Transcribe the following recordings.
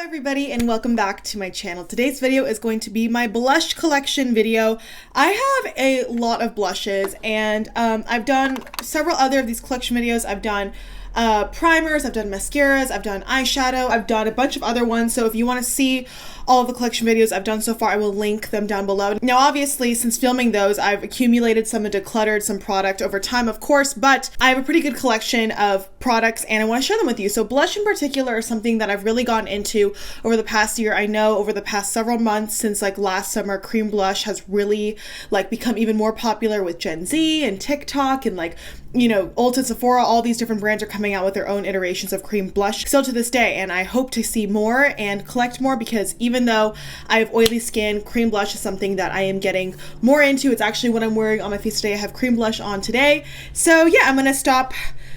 Everybody, and welcome back to my channel. Today's video is going to be my blush collection video. I have a lot of blushes, and I've done several other of these collection videos. I've done primers, I've done mascaras, I've done eyeshadow, I've done a bunch of other ones. So if you want to see all of the collection videos I've done so far, I will link them down below. Now obviously, since filming those, I've accumulated some and decluttered some product over time, of course, but I have a pretty good collection of products and I want to share them with you. So blush in particular is something that I've really gotten into over the past year. I know over the past several months, since like last summer, cream blush has really like become even more popular with Gen Z and TikTok, and like, you know, Ulta, Sephora, all these different brands are coming out with their own iterations of cream blush still to this day, and I hope to see more and collect more, because even though I have oily skin, cream blush is something that I am getting more into. It's actually what I'm wearing on my face today. I have cream blush on today. So yeah, I'm gonna stop,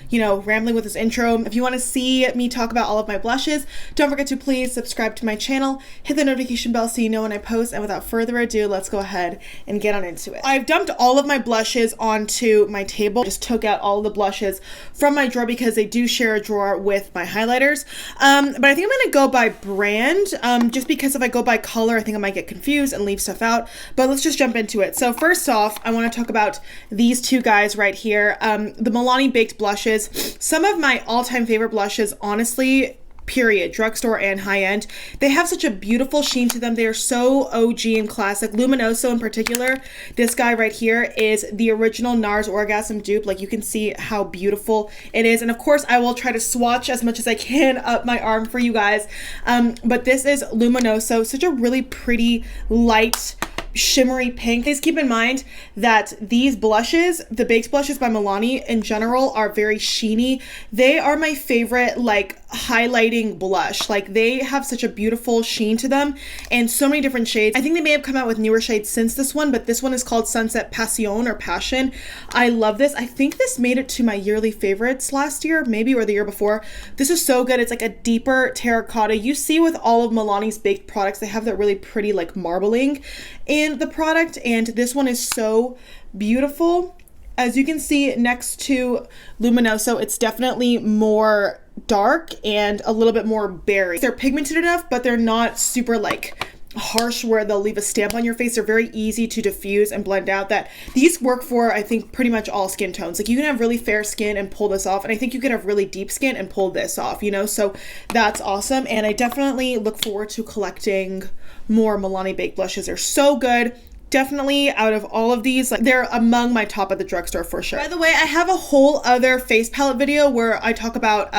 you know, rambling with this intro. If you want to see me talk about all of my blushes, don't forget to please subscribe to my channel, hit the notification bell so you know when I post, and without further ado, let's go ahead and get on into it. I've dumped all of my blushes onto my table. Just took out all the blushes from my drawer because they do share a drawer with my highlighters. But I think I'm gonna go by brand, just because if I go by color, I think I might get confused and leave stuff out. But let's just jump into it. So first off, I want to talk about these two guys right here, the Milani Baked Blushes. Some of my all-time favorite blushes, honestly, period, drugstore and high-end. They have such a beautiful sheen to them. They are so OG and classic. Luminoso in particular, this guy right here is the original NARS Orgasm dupe. Like, you can see how beautiful it is. And of course, I will try to swatch as much as I can up my arm for you guys. But this is Luminoso, such a really pretty, light, shimmery pink. Please keep in mind that these blushes, the baked blushes by Milani in general, are very sheeny. They are my favorite, like, highlighting blush. Like, they have such a beautiful sheen to them and so many different shades. I think they may have come out with newer shades since this one, but this one is called Sunset Passione or Passion. I love this. I think this made it to my yearly favorites last year, maybe, or the year before. This is so good. It's like a deeper terracotta. You see with all of Milani's baked products, they have that really pretty, like, marbling in the product, and this one is so beautiful. As you can see next to Luminoso, it's definitely more dark and a little bit more berry. They're pigmented enough, but they're not super like harsh where they'll leave a stamp on your face. They're very easy to diffuse and blend out. That these work for, I think, pretty much all skin tones. Like, you can have really fair skin and pull this off, and I think you can have really deep skin and pull this off, you know, so that's awesome. And I definitely look forward to collecting more Milani baked blushes. They're so good. Definitely out of all of these, like, they're among my top at the drugstore for sure. By the way, I have a whole other face palette video where I talk about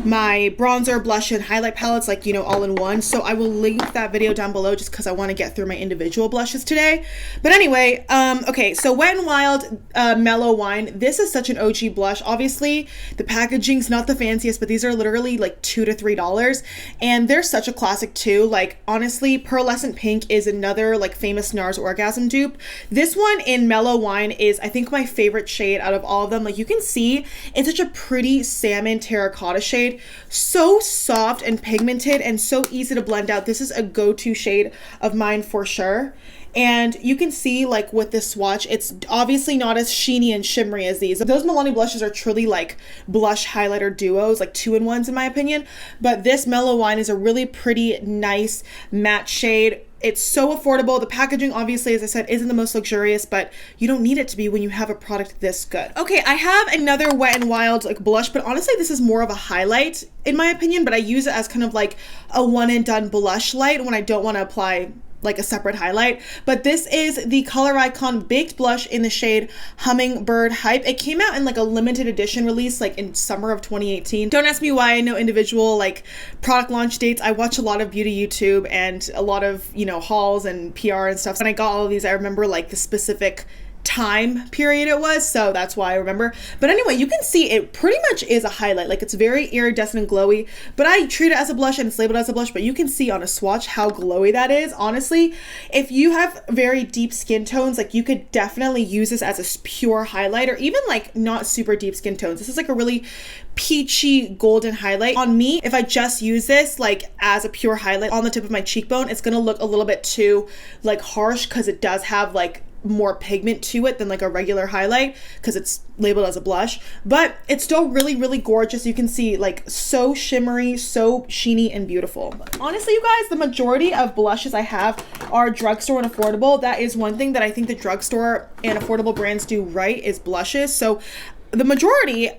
my bronzer, blush, and highlight palettes, like, you know, all in one. So I will link that video down below just because I want to get through my individual blushes today. But anyway, okay, so Wet n Wild Mellow Wine. This is such an OG blush. Obviously, the packaging's not the fanciest, but these are literally like $2 to $3. And they're such a classic too. Like, honestly, Pearlescent Pink is another like famous NARS Orgasm dupe. This one in Mellow Wine is, I think, my favorite shade out of all of them. Like, you can see it's such a pretty salmon terracotta shade, so soft and pigmented and so easy to blend out. This is a go-to shade of mine for sure. And you can see, like, with this swatch, it's obviously not as sheeny and shimmery as these. Those Milani blushes are truly like blush highlighter duos, like 2-in-1s in my opinion. But this Mellow Wine is a really pretty, nice matte shade. It's so affordable. The packaging, obviously, as I said, isn't the most luxurious, but you don't need it to be when you have a product this good. Okay, I have another Wet n Wild like blush, but honestly, this is more of a highlight in my opinion, but I use it as kind of like a one and done blush light when I don't want to apply like a separate highlight. But this is the Color Icon Baked Blush in the shade Hummingbird Hype. It came out in like a limited edition release like in summer of 2018. Don't ask me why I know individual like product launch dates. I watch a lot of beauty YouTube and a lot of, you know, hauls and PR and stuff. When I got all of these, I remember like the specific time period it was, so that's why I remember. But anyway, you can see it pretty much is a highlight. Like, it's very iridescent and glowy, but I treat it as a blush and it's labeled as a blush, but you can see on a swatch how glowy that is. Honestly, if you have very deep skin tones, like, you could definitely use this as a pure highlight, or even like not super deep skin tones. This is like a really peachy golden highlight. On me, if I just use this like as a pure highlight on the tip of my cheekbone, it's gonna look a little bit too like harsh because it does have like more pigment to it than like a regular highlight because it's labeled as a blush, but it's still really, really gorgeous. You can see like so shimmery, so sheeny and beautiful. Honestly, you guys, the majority of blushes I have are drugstore and affordable. That is one thing that I think the drugstore and affordable brands do right, is blushes. So the majority,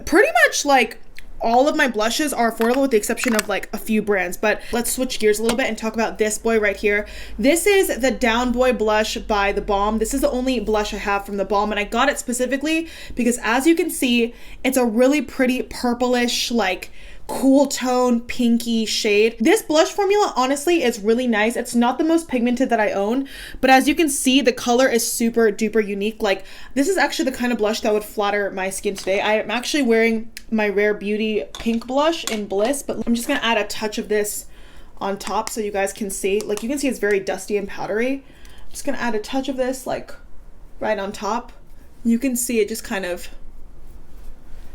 pretty much like all of my blushes are affordable with the exception of like a few brands. But let's switch gears a little bit and talk about this boy right here. This is the DownBoy blush by the Balm. This is the only blush I have from the Balm, and I got it specifically because, as you can see, it's a really pretty purplish, like cool tone pinky shade. This blush formula honestly is really nice. It's not the most pigmented that I own, but as you can see, the color is super duper unique. Like, this is actually the kind of blush that would flatter my skin today. I am actually wearing my Rare Beauty pink blush in Bliss, but I'm just gonna add a touch of this on top so you guys can see. Like, you can see it's very dusty and powdery. I'm just gonna add a touch of this like right on top. You can see it just kind of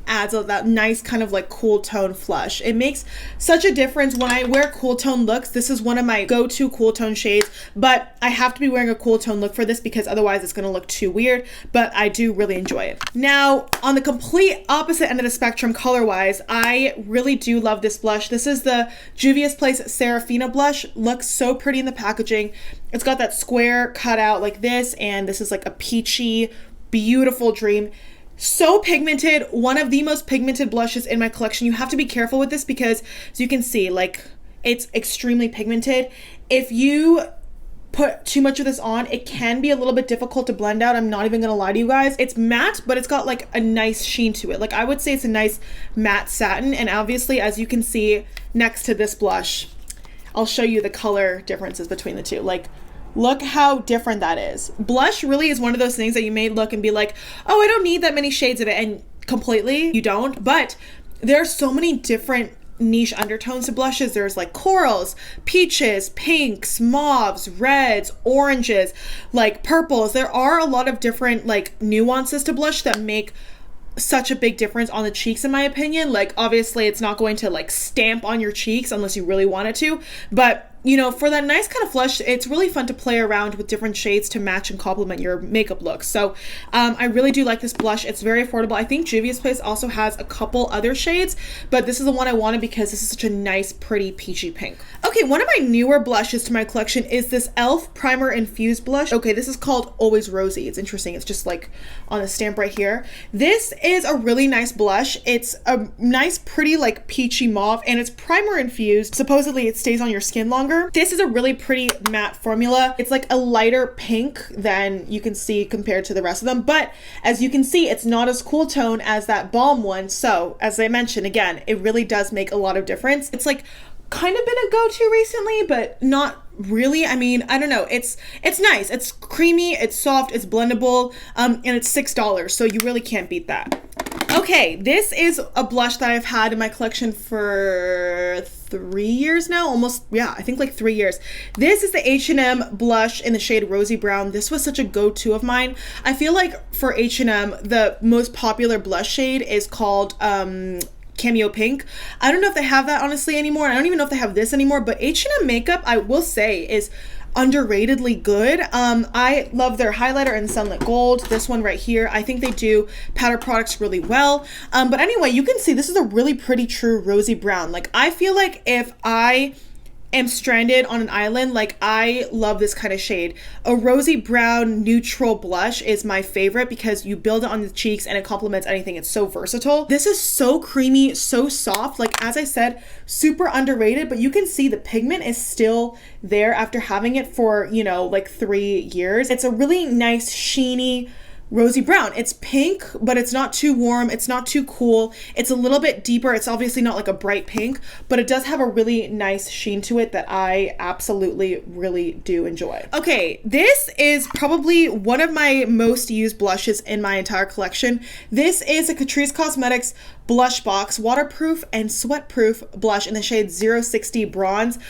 adds that nice kind of like cool tone flush. It makes such a difference when I wear cool tone looks. This is one of my go-to cool tone shades, but I have to be wearing a cool tone look for this because otherwise it's gonna look too weird, but I do really enjoy it. Now, on the complete opposite end of the spectrum color-wise, I really do love this blush. This is the Juvia's Place Serafina blush. Looks so pretty in the packaging. It's got that square cut out like this, and this is like a peachy, beautiful dream. So pigmented, one of the most pigmented blushes in my collection. You have to be careful with this because, as you can see, like, it's extremely pigmented. If you put too much of this on, it can be a little bit difficult to blend out. I'm not even gonna lie to you guys. It's matte, but it's got like a nice sheen to it. Like, I would say it's a nice matte satin, and obviously, as you can see next to this blush, I'll show you the color differences between the two. Like, look how different that is. Blush really is one of those things that you may look and be like, oh, I don't need that many shades of it, and completely you don't. But there are so many different niche undertones to blushes. There's like corals, peaches, pinks, mauves, reds, oranges, like purples. There are a lot of different like nuances to blush that make such a big difference on the cheeks, in my opinion. Like, obviously it's not going to like stamp on your cheeks unless you really want it to, but you know, for that nice kind of flush, it's really fun to play around with different shades to match and complement your makeup look. So I really do like this blush. It's very affordable. I think Juvia's Place also has a couple other shades, but this is the one I wanted because this is such a nice, pretty peachy pink. Okay, one of my newer blushes to my collection is this e.l.f. Primer Infused blush. Okay, this is called Always Rosy. It's interesting. It's just like on the stamp right here. This is a really nice blush. It's a nice, pretty, like peachy mauve, and it's primer infused. Supposedly it stays on your skin longer. This is a really pretty matte formula. It's like a lighter pink than you can see compared to the rest of them, but as you can see, it's not as cool tone as that Balm one. So as I mentioned, again, it really does make a lot of difference. It's like kind of been a go-to recently, but not really. I mean, I don't know. It's nice. It's creamy, it's soft, it's blendable, and it's $6, so you really can't beat that. Okay, this is a blush that I've had in my collection for 3 years now, almost, yeah, I think like 3 years. This is the H&M blush in the shade Rosy Brown. This was such a go-to of mine. I feel like for H&M, the most popular blush shade is called Cameo Pink. I don't know if they have that honestly anymore. I don't even know if they have this anymore, but H&M makeup, I will say, is underratedly good. I love their highlighter in Sunlit Gold. This one right here, I think they do powder products really well. But anyway, you can see this is a really pretty true rosy brown. Like, I feel like if I am stranded on an island, like, I love this kind of shade. A rosy brown neutral blush is my favorite because you build it on the cheeks and it complements anything. It's so versatile. This is so creamy, so soft. Like, as I said, super underrated, but you can see the pigment is still there after having it for, you know, like 3 years. It's a really nice, sheeny, rosy brown. It's pink, but it's not too warm. It's not too cool. It's a little bit deeper. It's obviously not like a bright pink, but it does have a really nice sheen to it that I absolutely really do enjoy. Okay, this is probably one of my most used blushes in my entire collection. This is a Catrice Cosmetics Blush Box Waterproof and Sweatproof blush in the shade 060 Bronze.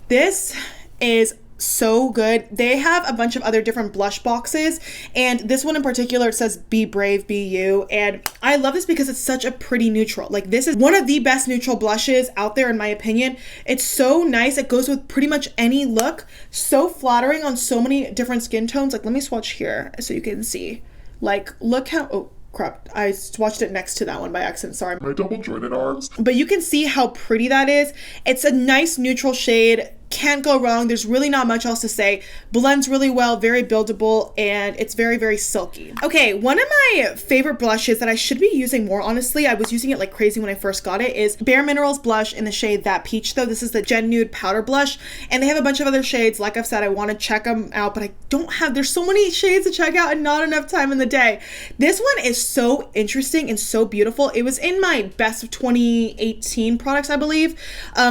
This is so good. They have a bunch of other different blush boxes, and this one in particular, it says be brave, be you, and I love this because it's such a pretty neutral. Like, this is one of the best neutral blushes out there in my opinion. It's so nice. It goes with pretty much any look. So flattering on so many different skin tones. Like, let me swatch here so you can see. Like, look how, oh crap, I swatched it next to that one by accident, sorry. My double jointed arms. But you can see how pretty that is. It's a nice neutral shade. Can't go wrong. There's really not much else to say. Blends really well, very buildable, and it's very, very silky. Okay, one of my favorite blushes that I should be using more, honestly, I was using it like crazy when I first got it, is BareMinerals blush in the shade That Peach though. This is the Gen Nude powder blush, and they have a bunch of other shades. Like I've said, I want to check them out, but I don't have, there's so many shades to check out and not enough time in the day. This one is so interesting and so beautiful. It was in my best of 2018 products, I believe,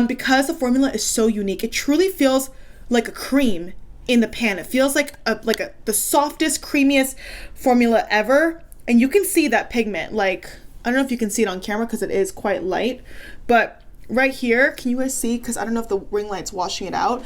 because the formula is so unique. It truly feels like a cream in the pan. It feels like the softest, creamiest formula ever, and you can see that pigment. Like, I don't know if you can see it on camera because it is quite light, but right here, can you guys see? Because I don't know if the ring light's washing it out.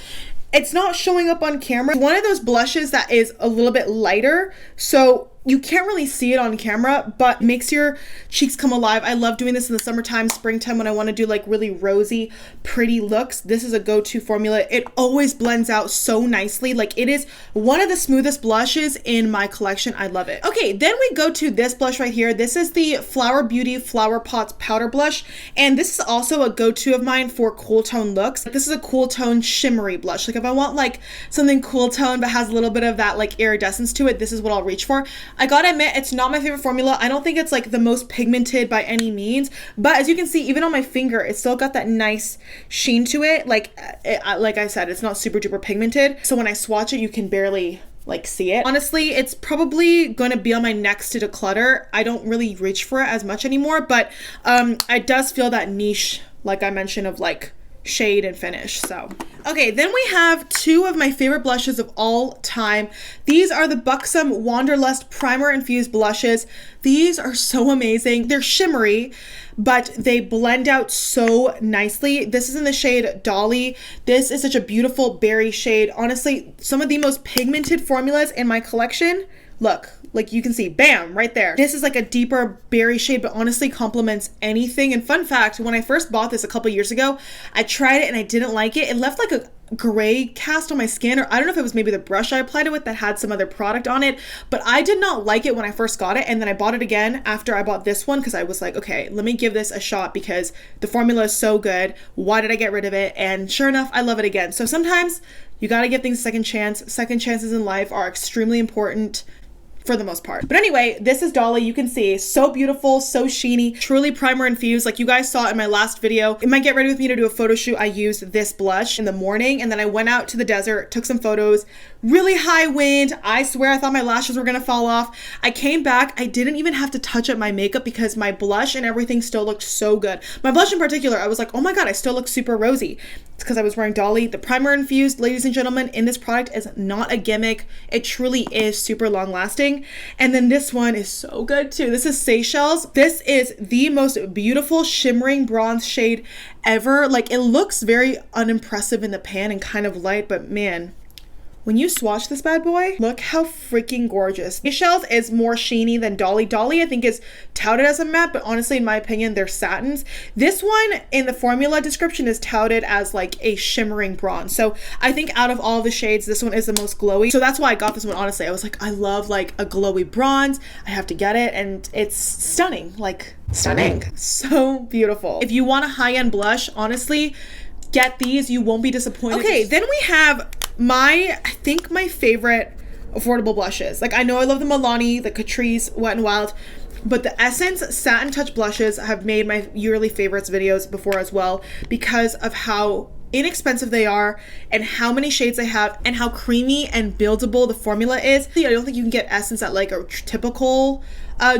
It's not showing up on camera. It's one of those blushes that is a little bit lighter, so you can't really see it on camera, but makes your cheeks come alive. I love doing this in the summertime, springtime, when I want to do like really rosy, pretty looks. This is a go-to formula. It always blends out so nicely. Like, it is one of the smoothest blushes in my collection. I love it. Okay, then we go to this blush right here. This is the Flower Beauty Flower Pots Powder Blush, and this is also a go-to of mine for cool tone looks. This is a cool tone shimmery blush. Like, if I want like something cool tone but has a little bit of that like iridescence to it, this is what I'll reach for. I gotta admit, it's not my favorite formula. I don't think it's like the most pigmented by any means, but as you can see, even on my finger, it's still got that nice sheen to it. Like I said, it's not super duper pigmented, so when I swatch it, you can barely like see it. Honestly, it's probably going to be on my next to declutter. I don't really reach for it as much anymore, but it does feel that niche, like I mentioned, of like shade and finish. So okay, then we have two of my favorite blushes of all time. These are the Buxom Wanderlust Primer Infused blushes. These are so amazing. They're shimmery, but they blend out so nicely. This is in the shade Dolly. This is such a beautiful berry shade. Honestly, some of the most pigmented formulas in my collection. Look, like you can see, bam, right there. This is like a deeper berry shade, but honestly complements anything. And fun fact, when I first bought this a couple years ago, I tried it and I didn't like it. It left like a gray cast on my skin, or I don't know if it was maybe the brush I applied it with that had some other product on it, but I did not like it when I first got it. And then I bought it again after I bought this one because I was like, okay, let me give this a shot because the formula is so good. Why did I get rid of it? And sure enough, I love it again. So sometimes you got to give things a second chance. Second chances in life are extremely important for the most part. But anyway, this is Dolly. You can see, so beautiful, so sheeny, truly primer infused. Like you guys saw in my last video, in my Get Ready With Me to Do a Photo Shoot, I used this blush in the morning, and then I went out to the desert, took some photos, really high wind. I swear I thought my lashes were gonna fall off. I came back, I didn't even have to touch up my makeup because my blush and everything still looked so good. My blush in particular, I was like, oh my God, I still look super rosy. It's because I was wearing Dolly. The primer infused, ladies and gentlemen, in this product is not a gimmick. It truly is super long lasting. And then this one is so good too. This is Seychelles. This is the most beautiful shimmering bronze shade ever. Like, it looks very unimpressive in the pan and kind of light, but man, when you swatch this bad boy, look how freaking gorgeous. Seychelles is more sheeny than Dolly. Dolly, I think, is touted as a matte, but honestly, in my opinion, they're satins. This one in the formula description is touted as like a shimmering bronze. So I think out of all the shades, this one is the most glowy. So that's why I got this one, honestly. I was like, I love like a glowy bronze. I have to get it, and it's stunning. Like, stunning. So beautiful. If you want a high-end blush, honestly, get these. You won't be disappointed. Okay, then we have I think my favorite affordable blushes. Like, I know I love the Milani, the Catrice, Wet n Wild, but the Essence Satin Touch blushes have made my yearly favorites videos before as well because of how inexpensive they are and how many shades they have and how creamy and buildable the formula is. I don't think you can get Essence at like a typical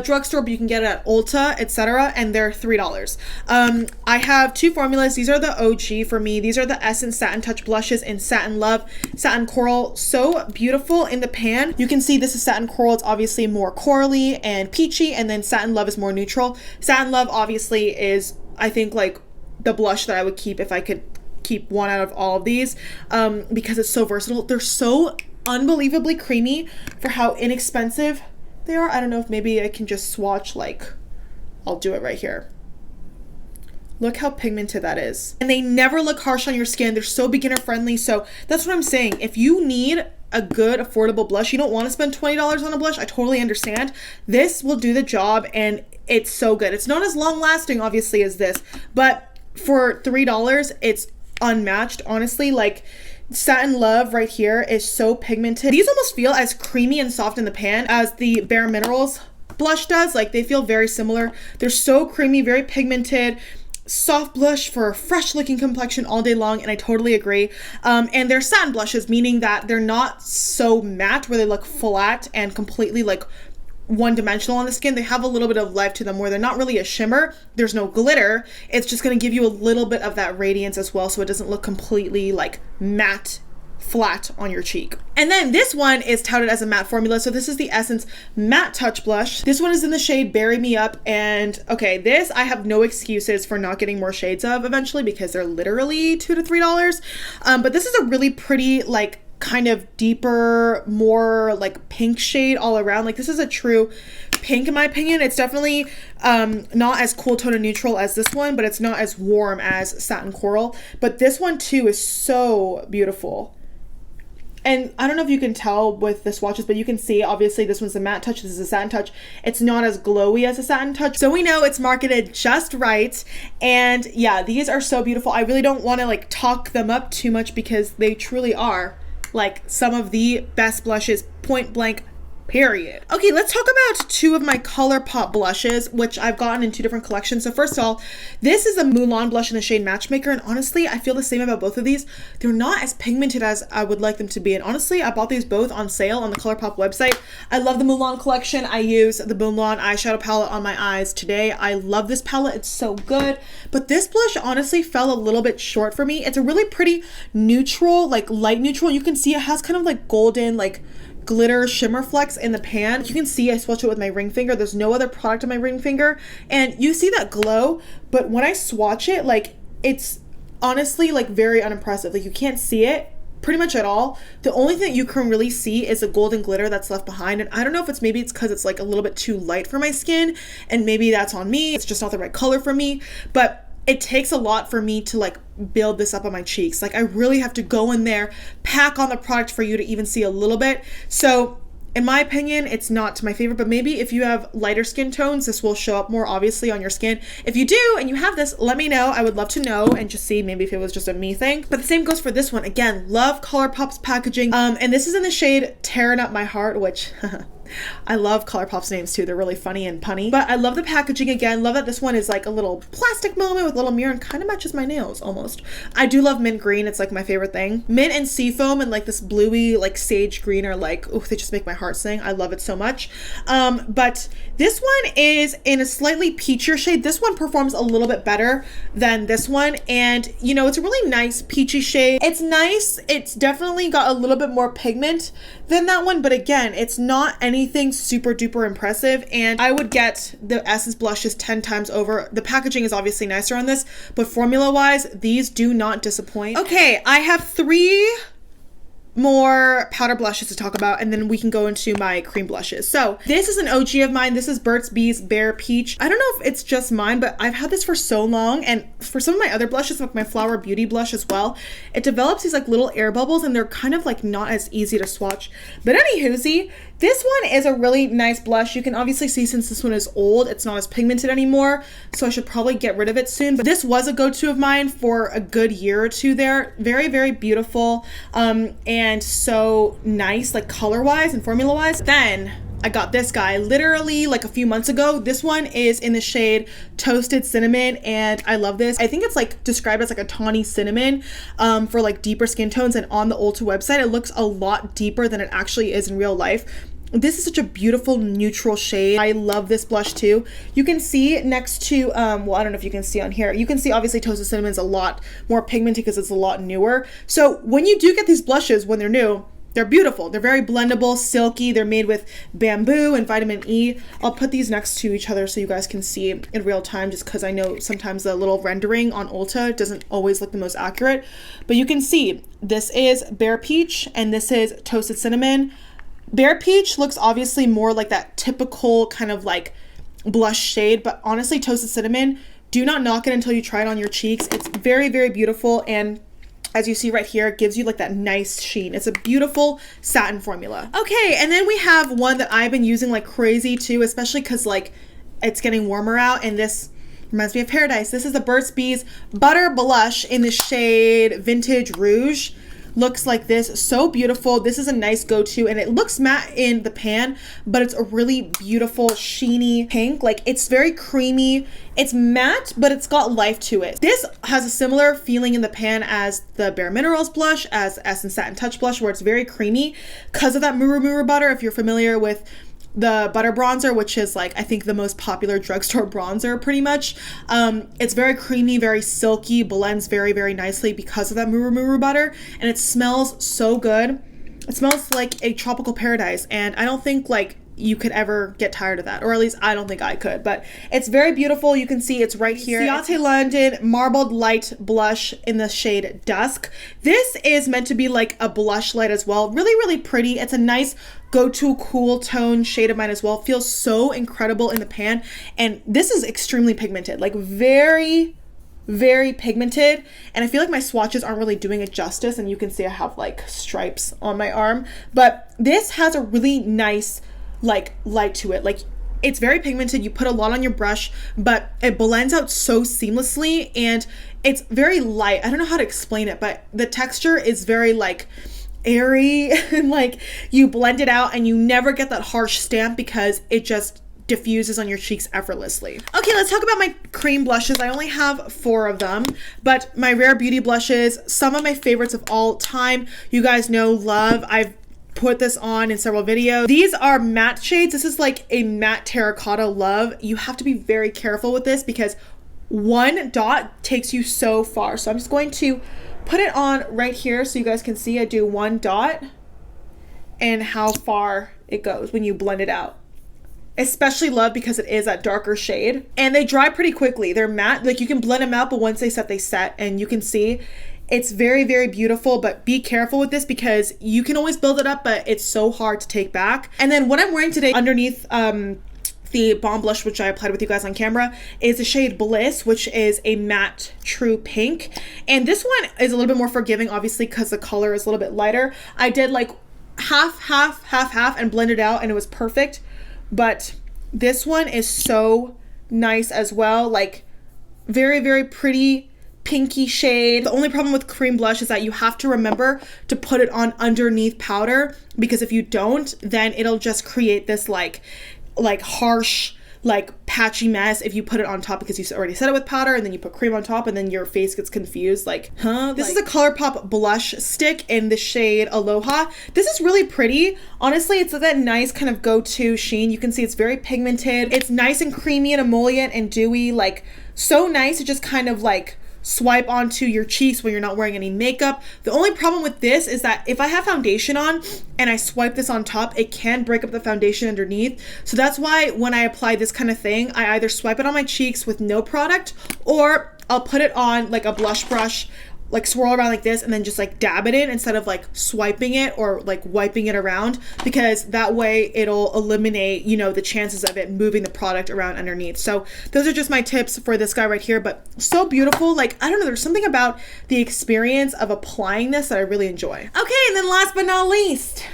drugstore, but you can get it at Ulta, etc., and they're $3. I have two formulas. These are the OG for me. These are the Essence Satin Touch blushes in Satin Love, Satin Coral. So beautiful in the pan. You can see this is Satin Coral. It's obviously more corally and peachy, and then Satin Love is more neutral. Satin Love obviously is, I think, like the blush that I would keep if I could keep one out of all of these because it's so versatile. They're so unbelievably creamy for how inexpensive they are. I don't know if maybe I can just swatch, like, I'll do it right here. Look how pigmented that is. And they never look harsh on your skin. They're so beginner friendly. So that's what I'm saying. If you need a good affordable blush, you don't want to spend $20 on a blush, I totally understand. This will do the job, and it's so good. It's not as long lasting obviously as this, but for $3 it's unmatched. Honestly, like, Satin Love right here is so pigmented. These almost feel as creamy and soft in the pan as the BareMinerals blush does. Like, they feel very similar. They're so creamy, very pigmented, soft blush for a fresh looking complexion all day long, and I totally agree. And they're satin blushes, meaning that they're not so matte where they look flat and completely like one-dimensional on the skin. They have a little bit of life to them where they're not really a shimmer. There's no glitter. It's just going to give you a little bit of that radiance as well, so it doesn't look completely like matte flat on your cheek. And then this one is touted as a matte formula. So this is the Essence Matte Touch Blush. This one is in the shade Bury Me Up. And okay, this I have no excuses for not getting more shades of eventually because they're literally $2 to $3. But this is a really pretty, like, kind of deeper, more like pink shade all around. Like, this is a true pink in my opinion. It's definitely not as cool tone and neutral as this one, but it's not as warm as Satin Coral. But this one too is so beautiful. And I don't know if you can tell with the swatches, but you can see obviously this one's a matte touch, this is a satin touch. It's not as glowy as a satin touch, so we know it's marketed just right. And yeah, these are so beautiful. I really don't want to like talk them up too much because they truly are like some of the best blushes, point blank, period. Okay, let's talk about two of my ColourPop blushes, which I've gotten in two different collections. So first of all, this is a Mulan blush in the shade Matchmaker, and honestly, I feel the same about both of these. They're not as pigmented as I would like them to be, and honestly, I bought these both on sale on the ColourPop website. I love the Mulan collection. I use the Mulan eyeshadow palette on my eyes today. I love this palette. It's so good, but this blush honestly fell a little bit short for me. It's a really pretty neutral, like light neutral. You can see it has kind of like golden, like glitter shimmer flecks in the pan. You can see I swatched it with my ring finger. There's no other product on my ring finger, and you see that glow, but when I swatch it, like, it's honestly like very unimpressive. Like, you can't see it pretty much at all. The only thing that you can really see is the golden glitter that's left behind, and I don't know if it's because it's like a little bit too light for my skin, and maybe that's on me. It's just not the right color for me, but it takes a lot for me to like build this up on my cheeks. Like, I really have to go in there, pack on the product for you to even see a little bit. So in my opinion, it's not my favorite, but maybe if you have lighter skin tones, this will show up more obviously on your skin. If you do and you have this, let me know. I would love to know and just see maybe if it was just a me thing. But the same goes for this one. Again, love ColourPop's packaging. And this is in the shade Tearing Up My Heart, which I love ColourPop's names too. They're really funny and punny. But I love the packaging again. Love that this one is like a little plastic moment with a little mirror and kind of matches my nails almost. I do love mint green. It's like my favorite thing. Mint and seafoam and like this bluey like sage green are like, oh, they just make my heart sing. I love it so much. But this one is in a slightly peachier shade. This one performs a little bit better than this one. And you know, it's a really nice peachy shade. It's nice. It's definitely got a little bit more pigment than that one. But again, it's not anything super duper impressive, and I would get the Essence blushes 10 times over. The packaging is obviously nicer on this, but formula wise, these do not disappoint. Okay, I have 3 more powder blushes to talk about, and then we can go into my cream blushes. So this is an OG of mine. This is Burt's Bees Bare Peach. I don't know if it's just mine, but I've had this for so long, and for some of my other blushes, like my Flower Beauty blush as well, it develops these like little air bubbles, and they're kind of like not as easy to swatch. But anywhoozy, this one is a really nice blush. You can obviously see since this one is old, it's not as pigmented anymore, so I should probably get rid of it soon. But this was a go-to of mine for a good year or two there. Very, very beautiful, and so nice, like color-wise and formula-wise. Then I got this guy literally like a few months ago. This one is in the shade Toasted Cinnamon, and I love this. I think it's like described as like a tawny cinnamon for like deeper skin tones, and on the Ulta website, it looks a lot deeper than it actually is in real life. This is such a beautiful neutral shade. I love this blush too. You can see next to, well, I don't know if you can see on here. You can see obviously Toasted Cinnamon is a lot more pigmented because it's a lot newer. So when you do get these blushes when they're new, they're beautiful. They're very blendable, silky. They're made with bamboo and vitamin E. I'll put these next to each other so you guys can see in real time, just because I know sometimes the little rendering on Ulta doesn't always look the most accurate. But you can see this is Bare Peach and this is Toasted Cinnamon. Bare Peach looks obviously more like that typical kind of like blush shade, but honestly, Toasted Cinnamon, do not knock it until you try it on your cheeks. It's very, very beautiful, and as you see right here, it gives you like that nice sheen. It's a beautiful satin formula. Okay, and then we have one that I've been using like crazy too, especially because like it's getting warmer out, and this reminds me of paradise. This is the Burt's Bees Butter Blush in the shade Vintage Rouge. Looks like this, so beautiful. This is a nice go-to, and it looks matte in the pan, but it's a really beautiful sheeny pink. Like, it's very creamy. It's matte, but it's got life to it. This has a similar feeling in the pan as the BareMinerals blush, as Essence Satin Touch blush, where it's very creamy because of that Muru Muru butter. If you're familiar with the butter bronzer, which is like I think the most popular drugstore bronzer pretty much, it's very creamy, very silky, blends very, very nicely because of that Muru Muru butter, and it smells so good. It smells like a tropical paradise, and I don't think like you could ever get tired of that, or at least I don't think I could. But it's very beautiful. You can see it's right here. Ciate London Marbled Light Blush in the shade Dusk. This is meant to be like a blush light as well. Really, really pretty. It's a nice go-to cool tone shade of mine as well. Feels so incredible in the pan, and this is extremely pigmented, like very, very pigmented, and I feel like my swatches aren't really doing it justice, and you can see I have like stripes on my arm, but this has a really nice like light to it. Like, it's very pigmented. You put a lot on your brush, but it blends out so seamlessly, and it's very light. I don't know how to explain it, but the texture is very like airy and like you blend it out and you never get that harsh stamp because it just diffuses on your cheeks effortlessly. Okay, let's talk about my cream blushes. I only have 4 of them, but my Rare Beauty blushes, some of my favorites of all time. You guys know, love. I've put this on in several videos. These are matte shades. This is like a matte terracotta love. You have to be very careful with this because one dot takes you so far. So I'm just going to put it on right here so you guys can see I do 1 dot and how far it goes when you blend it out. Especially love because it is that darker shade, and they dry pretty quickly. They're matte, like you can blend them out, but once they set, and you can see it's very, very beautiful. But be careful with this because you can always build it up, but it's so hard to take back. And then what I'm wearing today underneath the Balm blush, which I applied with you guys on camera, is the shade Bliss, which is a matte true pink. And this one is a little bit more forgiving, obviously, because the color is a little bit lighter. I did like half and blended out, and it was perfect. But this one is so nice as well. Like, very, very pretty pinky shade. The only problem with cream blush is that you have to remember to put it on underneath powder, because if you don't, then it'll just create this like harsh, like patchy mess if you put it on top, because you already set it with powder and then you put cream on top and then your face gets confused, like, huh? This is a ColourPop blush stick in the shade Aloha. This is really pretty. Honestly, it's that nice kind of go-to sheen. You can see it's very pigmented. It's nice and creamy and emollient and dewy, like so nice to just kind of like swipe onto your cheeks when you're not wearing any makeup. The only problem with this is that if I have foundation on and I swipe this on top, it can break up the foundation underneath. So that's why when I apply this kind of thing, I either swipe it on my cheeks with no product, or I'll put it on like a blush brush, like swirl around like this and then just like dab it in instead of like swiping it or like wiping it around, because that way it'll eliminate, you know, the chances of it moving the product around underneath. So those are just my tips for this guy right here, but so beautiful. Like, I don't know, there's something about the experience of applying this that I really enjoy. Okay, and then last but not least,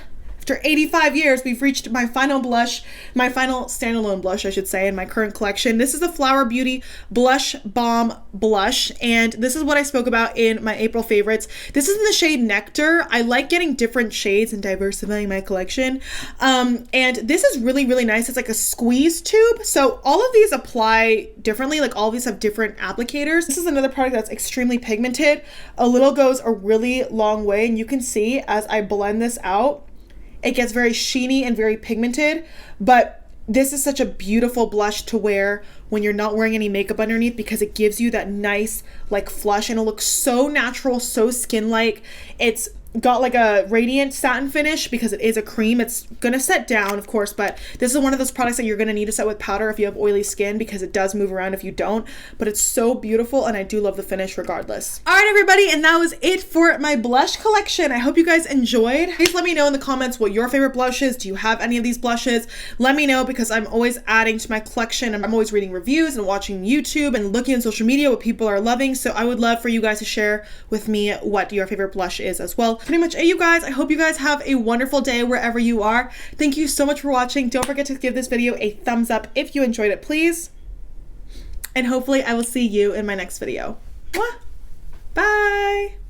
after 85 years, we've reached my final blush, my final standalone blush, I should say, in my current collection. This is the Flower Beauty Blush Balm Blush, and this is what I spoke about in my April favorites. This is in the shade Nectar. I like getting different shades and diversifying my collection, and this is really, really nice. It's like a squeeze tube, so all of these apply differently. Like, all of these have different applicators. This is another product that's extremely pigmented. A little goes a really long way, and you can see as I blend this out, it gets very sheeny and very pigmented, but this is such a beautiful blush to wear when you're not wearing any makeup underneath, because it gives you that nice like flush, and it looks so natural, so skin-like. It's got like a radiant satin finish because it is a cream. It's gonna set down, of course, but this is one of those products that you're gonna need to set with powder if you have oily skin, because it does move around if you don't. But it's so beautiful, and I do love the finish regardless. All right, everybody, and that was it for my blush collection. I hope you guys enjoyed. Please let me know in the comments what your favorite blush is. Do you have any of these blushes? Let me know, because I'm always adding to my collection. I'm always reading reviews and watching YouTube and looking on social media what people are loving. So I would love for you guys to share with me what your favorite blush is as well. Pretty much it, you guys. I hope you guys have a wonderful day wherever you are. Thank you so much for watching. Don't forget to give this video a thumbs up if you enjoyed it, please. And hopefully I will see you in my next video. Mwah! Bye!